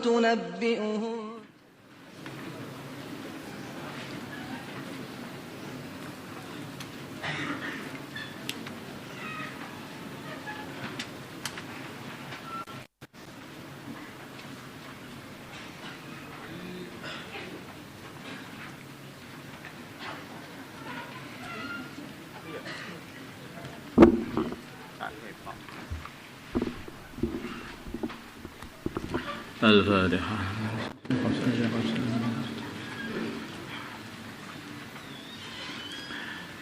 تنبئهم الفاتحة.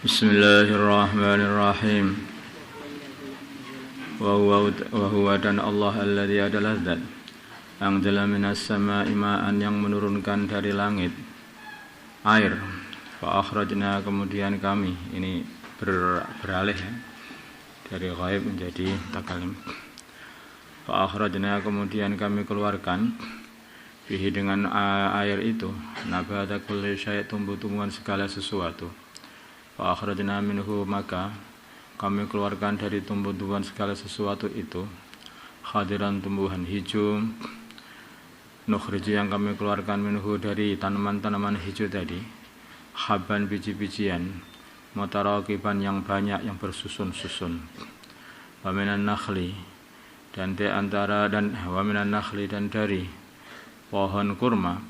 بسم الله الرحمن الرحيم. وهو dan Allah alladzi adalah zat anzala minas samaa'i ma'an yang menurunkan dari langit air. Fa akhrajna kemudian kami, ini beralih ya, dari ghaib menjadi takalim. Fa akhrajna kemudian kami keluarkan bihi dengan air itu nabata kulli syai' tumbuh-tumbuhan segala sesuatu. Fa akhrajna minhu maka kami keluarkan dari tumbuh-tumbuhan segala sesuatu itu khadiran tumbuhan hijau. Nukhriji yang kami keluarkan minhu dari tanaman-tanaman hijau tadi habban biji-bijian mutaraqiban yang banyak yang bersusun-susun. Wa minan nakhli dan di antara dan wa minan nakhli dan dari pohon kurma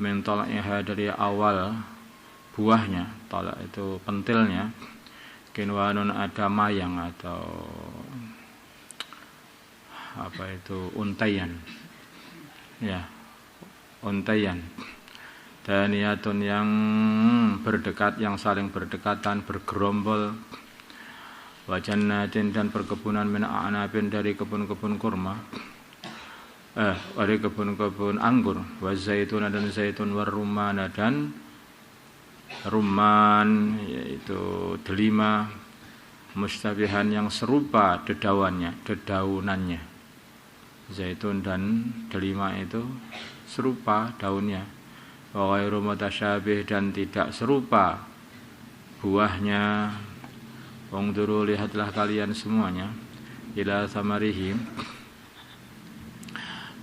min tal'iha dari awal buahnya, talak itu pentilnya, kinwanun ada mayang atau apa itu untaian ya, untaian daniyatun yang berdekat, yang saling berdekatan, bergerombol. Wa jannatin dan perkebunan min a'nabin dari kebun-kebun kurma, dari kebun-kebun anggur, wa zaitun dan zaitun, wa rumman dan rumman yaitu delima, mustabihan yang serupa dedaunannya. Zaitun dan delima itu serupa daunnya. Wa ghairu mutasyabih dan tidak serupa buahnya. Wangduru lihatlah kalian semuanya ila samarihi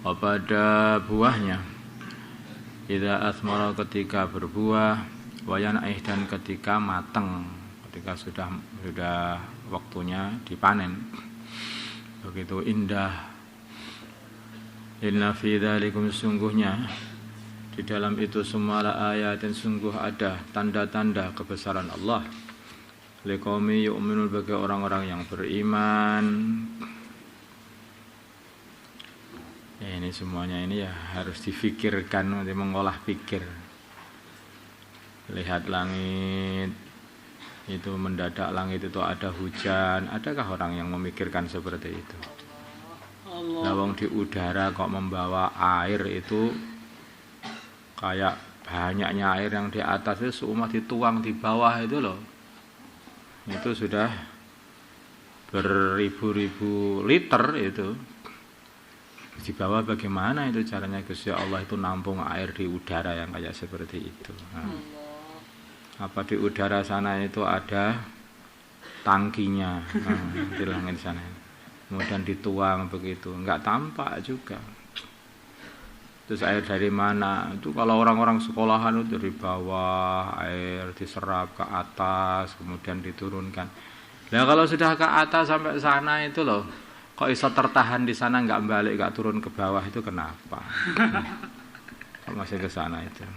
pada buahnya, idza asmara ketika berbuah, wayan aih dan ketika matang, ketika sudah waktunya dipanen. Begitu indah. Inna fi dzalikum sungguhnya di dalam itu semua ayat dan sungguh ada tanda-tanda kebesaran Allah. Liqaumi yu'minun bagi orang-orang yang beriman. Ya, ini semuanya ini ya harus difikirkan, nanti mengolah pikir. Lihat langit itu mendadak, langit itu ada hujan. Adakah orang yang memikirkan seperti itu? Lawang di udara kok membawa air itu kayak banyaknya air yang di atas itu seumat dituang di bawah itu loh. Itu sudah beribu-ribu liter itu. Di bawah bagaimana itu caranya Gusti Allah itu nampung air di udara yang kayak seperti itu. Apa di udara sana itu ada tangkinya, di langit sana. Kemudian dituang begitu, enggak tampak juga. Terus air dari mana? Itu kalau orang-orang sekolahan itu dari bawah air diserap ke atas, kemudian diturunkan. Nah kalau sudah ke atas sampai sana itu loh, kok bisa tertahan di sana nggak balik, nggak turun ke bawah itu kenapa? Kok masih ke sana itu?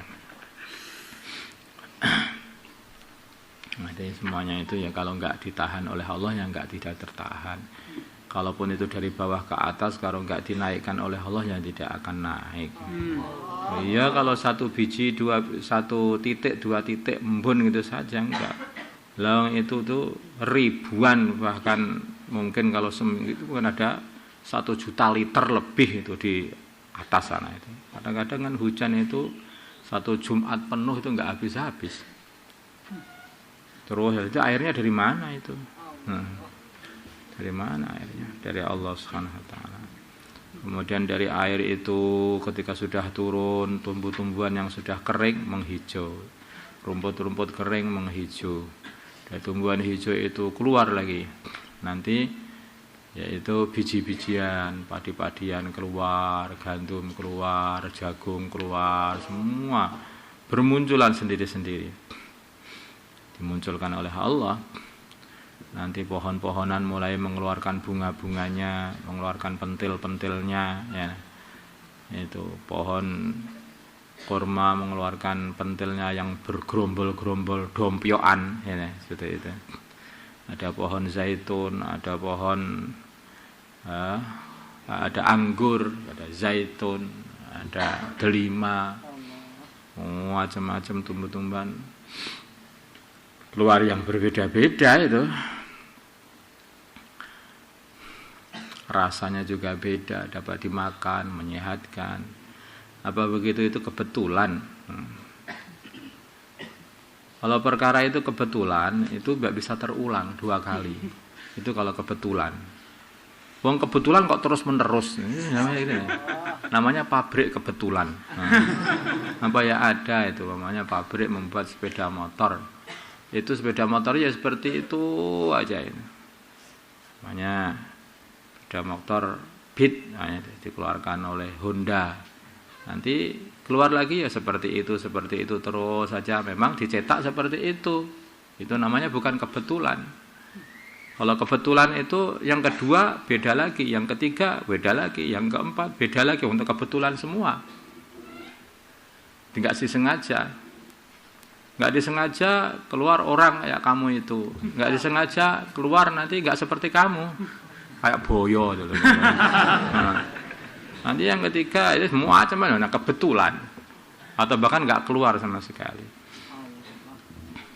Nah, jadi semuanya itu ya kalau nggak ditahan oleh Allah ya nggak tidak tertahan. Kalaupun itu dari bawah ke atas, kalau nggak dinaikkan oleh Allah ya tidak akan naik. Iya kalau satu biji, satu titik, dua titik embun gitu saja enggak. Lah itu tuh ribuan, bahkan mungkin kalau seminggu itu kan ada 1 juta liter lebih itu di atas sana itu. Kadang-kadang kan hujan itu 1 Jumat penuh itu enggak habis-habis. Terus itu airnya dari mana itu? Dari mana airnya? Dari Allah Subhanahu wa taala. Kemudian dari air itu ketika sudah turun, tumbuh-tumbuhan yang sudah kering menghijau. Rumput-rumput kering menghijau. Dan tumbuhan hijau itu keluar lagi. Nanti yaitu biji-bijian, padi-padian keluar, gandum keluar, jagung keluar, semua bermunculan sendiri-sendiri. Dimunculkan oleh Allah. Nanti pohon-pohonan mulai mengeluarkan bunga-bunganya, mengeluarkan pentil-pentilnya, ya. Itu pohon kurma mengeluarkan pentilnya yang bergerombol-gerombol, dompioan, ya, seperti itu. Ada pohon zaitun, ada pohon ada anggur, ada zaitun, ada delima, macam-macam tumbuh-tumbuhan keluar yang berbeda-beda itu. Rasanya juga beda, dapat dimakan, menyehatkan. Apa begitu itu kebetulan? Kalau perkara itu kebetulan, itu nggak bisa terulang 2 kali. Itu kalau kebetulan. Wong kebetulan kok terus menerus. Namanya pabrik kebetulan. Apa ya ada itu, namanya pabrik membuat sepeda motor. Itu sepeda motor ya seperti itu aja ini. Namanya sepeda motor Beat, dikeluarkan oleh Honda. Nanti keluar lagi ya seperti itu terus saja. Memang dicetak seperti itu. Itu namanya bukan kebetulan. Kalau kebetulan itu yang kedua beda lagi, yang ketiga beda lagi, yang keempat beda lagi. Untuk kebetulan semua. Tidak disengaja. Nggak disengaja keluar orang kayak kamu itu. Nggak disengaja keluar nanti nggak seperti kamu. Kayak boyo gitu. Nanti yang ketiga itu semua macam-macam, kebetulan atau bahkan nggak keluar sama sekali.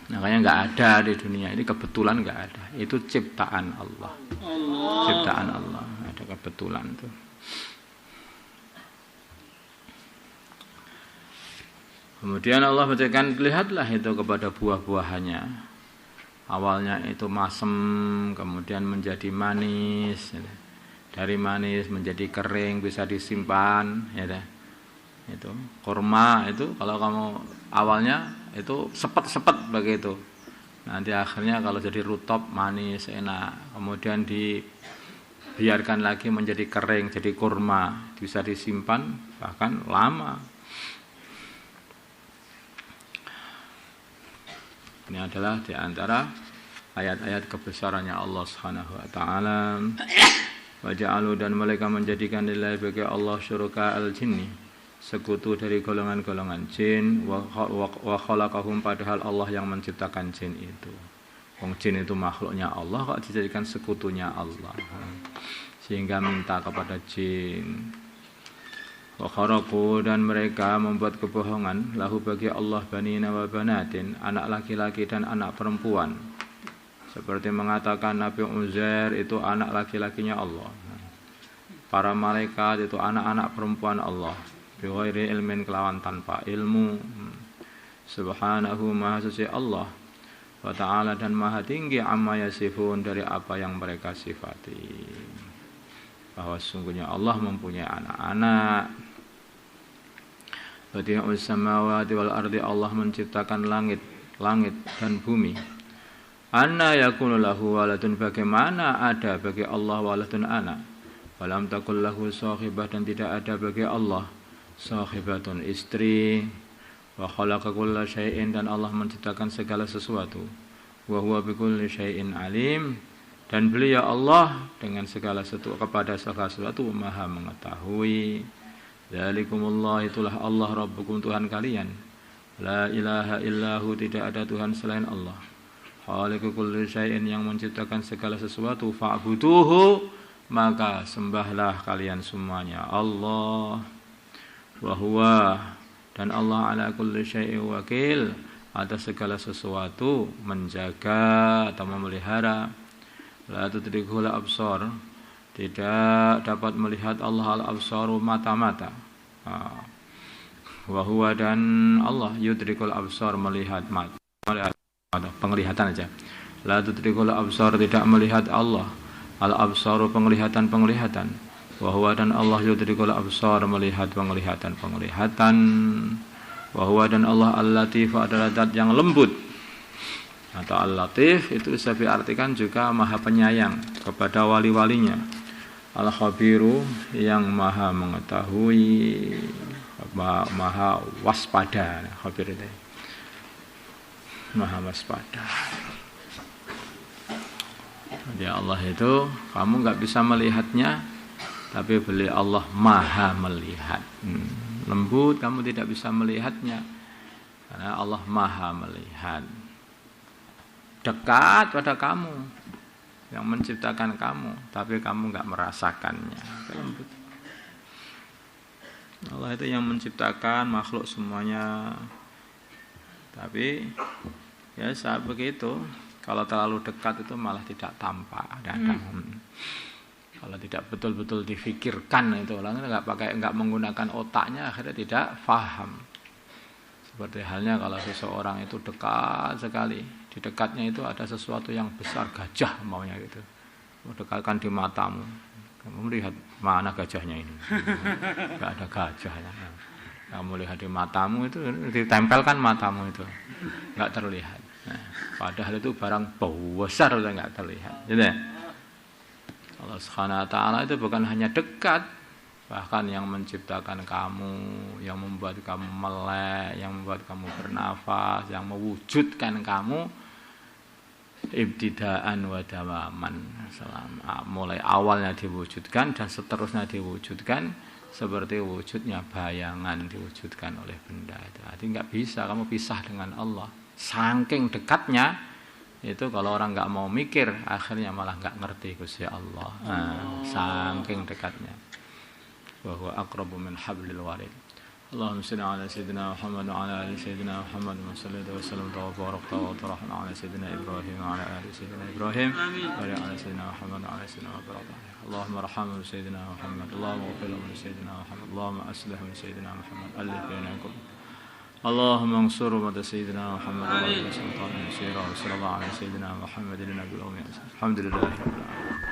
Makanya nggak ada di dunia ini kebetulan, nggak ada. Itu ciptaan Allah. Ciptaan Allah, ada kebetulan tuh. Kemudian Allah menceritakan, lihatlah itu kepada buah-buahannya. Awalnya itu masem, kemudian menjadi manis. Dari manis menjadi kering, bisa disimpan, ya. Itu kurma itu kalau kamu awalnya itu sepet-sepet begitu. Nanti akhirnya kalau jadi rutop manis enak. Kemudian dibiarkan lagi menjadi kering, jadi kurma, bisa disimpan bahkan lama. Ini adalah di antara ayat-ayat kebesarannya Allah Subhanahu wa taala. Wa ja'alu, dan mereka menjadikan lillahi bagi Allah syuraka al-jinni, sekutu dari golongan-golongan jin, wa khalaqahum, padahal Allah yang menciptakan jin itu. Wong jin itu makhluknya Allah kok dijadikan sekutunya Allah. Sehingga minta kepada jin. Wa kharaqu, dan mereka membuat kebohongan lahu bagi Allah banina wa banatin, anak laki-laki dan anak perempuan. Seperti mengatakan Nabi Uzair itu anak laki-lakinya Allah. Para malaikat itu anak-anak perempuan Allah. Bi ghairi ilmin, kelawan tanpa ilmu. Subhanahu, maha suci Allah. Wa ta'ala, dan maha tinggi amma yasifun, dari apa yang mereka sifati. Bahwa sungguhnya Allah mempunyai anak-anak. Badi'us samawati wal ardi, Allah menciptakan langit dan bumi. Anna yakunu lahu waladun, bagaimana ada bagi Allah waladun anak. Walam takul lahu sahibah, dan tidak ada bagi Allah sahibatun istri. Wa khalaqa kulla syai'in, dan Allah menciptakan segala sesuatu. Wa huwa bikulli syai'in alim, dan beliau Allah dengan segala sesuatu, kepada segala sesuatu maha mengetahui. Dzalikumullah, itulah Allah Rabbukum, Tuhan kalian. La ilaha illahu, tidak ada Tuhan selain Allah. Khaliqu kulli syai'in, yang menciptakan segala sesuatu. Fa'buduhu, maka sembahlah kalian semuanya Allah. Wa huwa, dan Allah ala kulli syai'in wakil, atas segala sesuatu menjaga atau memelihara. La tudrikul absar, tidak dapat melihat Allah al-absaru, mata-mata. Wa huwa, dan Allah yudrikul absar, melihat mata, penglihatan aja. La tudrikul absar, tidak melihat Allah al-absaru, penglihatan. Wa huwa, dan Allah yudrikul absar, melihat penglihatan. Wa huwa, dan Allah al-latif, adalah zat yang lembut. Atau Al-Latif itu bisa diartikan juga Maha Penyayang kepada wali-walinya. Al-Khabiru yang Maha mengetahui, Maha waspada. Khabir itu Maha waspada. Jadi Allah itu kamu nggak bisa melihatnya, tapi beliau Allah Maha melihat. Lembut kamu tidak bisa melihatnya, karena Allah Maha melihat. Dekat pada kamu, yang menciptakan kamu, tapi kamu nggak merasakannya. Lembut. Allah itu yang menciptakan makhluk semuanya, tapi ya saat begitu. Kalau terlalu dekat itu malah tidak tampak. Kalau tidak betul-betul difikirkan itu orang nggak menggunakan otaknya, akhirnya tidak paham. Seperti halnya kalau seseorang itu dekat sekali, di dekatnya itu ada sesuatu yang besar, gajah maunya gitu. Dekatkan di matamu, kamu lihat mana gajahnya ini? Nggak ada gajahnya. Kamu lihat di matamu itu ditempelkan matamu itu, nggak terlihat. Nah, padahal itu barang besar udah nggak terlihat. Gitu ya? Allah Subhanahu wa Ta'ala itu bukan hanya dekat, bahkan yang menciptakan kamu, yang membuat kamu melek, yang membuat kamu bernafas, yang mewujudkan kamu ibtidaan wa dawaman, mulai awalnya diwujudkan dan seterusnya diwujudkan, seperti wujudnya bayangan diwujudkan oleh benda itu. Jadi nggak bisa kamu pisah dengan Allah. Saking dekatnya itu, kalau orang nggak mau mikir, akhirnya malah nggak ngerti Gusti Allah. Saking dekatnya. Bahwa aqrabu min hablil warid. Allahumma shalli ala sayyidina Muhammad wa ala ali sayyidina Muhammad wa sallallahu wa sallam wa barakta wa tarahna ala sayyidina Ibrahim wa ala ali sayyidina Ibrahim wa ala sayyidina Muhammad wa ala sayyidina Ibrahim. Allahumma arhamna sayyidina Muhammad. Allahumma ighfir lana sayyidina Muhammad. Allahumma aslih sayyidina Muhammad. Alif bainakum. اللهم انصر أمة سيدنا محمد وعلى سلطان سيرا وصلى الله على سيدنا محمد النبي الأمي. الحمد لله رب العالمين.